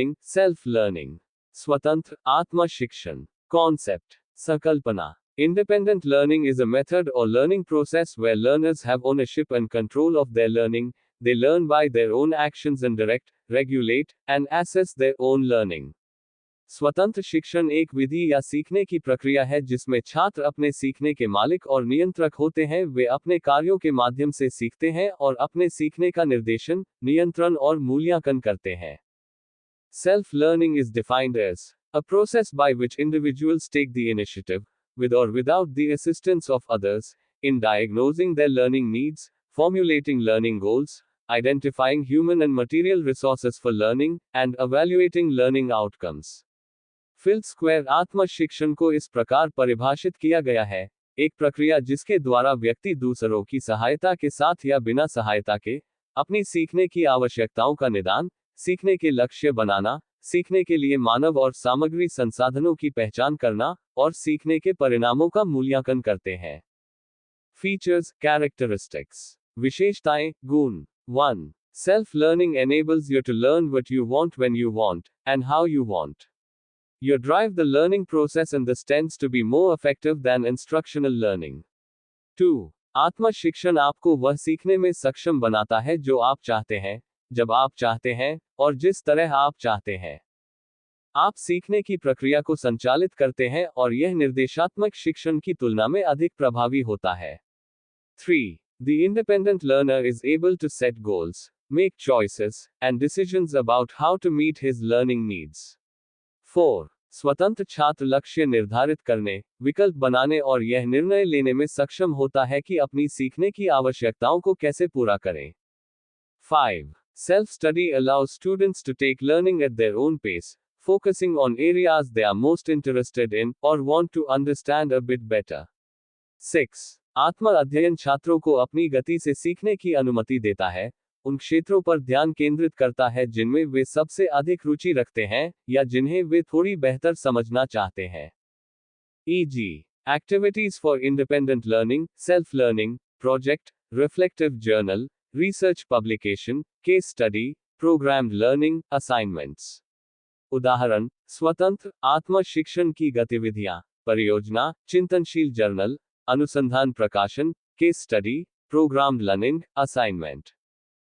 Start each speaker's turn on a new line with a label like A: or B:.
A: Self learning, स्वतंत्र आत्म शिक्षण, कॉन्सेप्ट, संकल्पना. Independent learning is a method or learning process where learners have ownership and control of their learning. They learn by their own actions and direct, regulate, and assess their own learning. स्वतंत्र शिक्षण एक विधि या सीखने की प्रक्रिया है जिसमें छात्र अपने सीखने के मालिक और नियंत्रक होते हैं. वे अपने कार्यों के माध्यम से सीखते हैं और अपने सीखने का निर्देशन, नियंत्रण और मूल्यांकन करते हैं. Self-learning is defined as a process by which individuals take the initiative, with or without the assistance of others, in diagnosing their learning needs, formulating learning goals, identifying human and material resources for learning, and evaluating learning outcomes. Field square आत्म शिक्षण को इस प्रकार परिभाषित किया गया है: एक प्रक्रिया जिसके द्वारा व्यक्ति दूसरों की सहायता के साथ या बिना सहायता के अपनी सीखने की आवश्यकताओं का निदान, सीखने के लक्ष्य बनाना, सीखने के लिए मानव और सामग्री संसाधनों की पहचान करना, और सीखने के परिणामों का मूल्यांकन करते हैं. फीचर्स, कैरेक्टरिस्टिक्स, विशेषताएं, गुण. 1. Self learning enables you to learn what you want when you want, and how you want. You drive the learning process and this tends to be more effective than instructional learning. 2. आत्म शिक्षण आपको वह सीखने में सक्षम बनाता है जो आप चाहते हैं, जब आप चाहते हैं, और जिस तरह आप चाहते हैं. आप सीखने की प्रक्रिया को संचालित करते हैं और यह निर्देशात्मक शिक्षण की तुलना में अधिक प्रभावी होता है. 3. The independent learner is able to set goals, make choices, and decisions about how to meet his learning needs. 4. स्वतंत्र छात्र लक्ष्य निर्धारित करने, विकल्प बनाने और यह निर्णय लेने में सक्षम होता है कि अपनी सीखने की आवश्यकताओं को कैसे पूरा करें. 5. Self-study allows students to take learning at their own pace, focusing on areas they are most interested in, or want to understand a bit better. 6. आत्म अध्ययन छात्रों को अपनी गति से सीखने की अनुमति देता है, उन क्षेत्रों पर ध्यान केंद्रित करता है जिनमें वे सबसे अधिक रुचि रखते हैं, या जिन्हें वे थोड़ी बेहतर समझना चाहते हैं. E.g. Activities for independent learning, self-learning, project, reflective journal, research publication, case study, programmed learning, assignments. उदाहरण: स्वतंत्र आत्म शिक्षण की गतिविधियां, परियोजना, चिंतनशील जर्नल, अनुसंधान प्रकाशन, case study, programmed learning, assignment.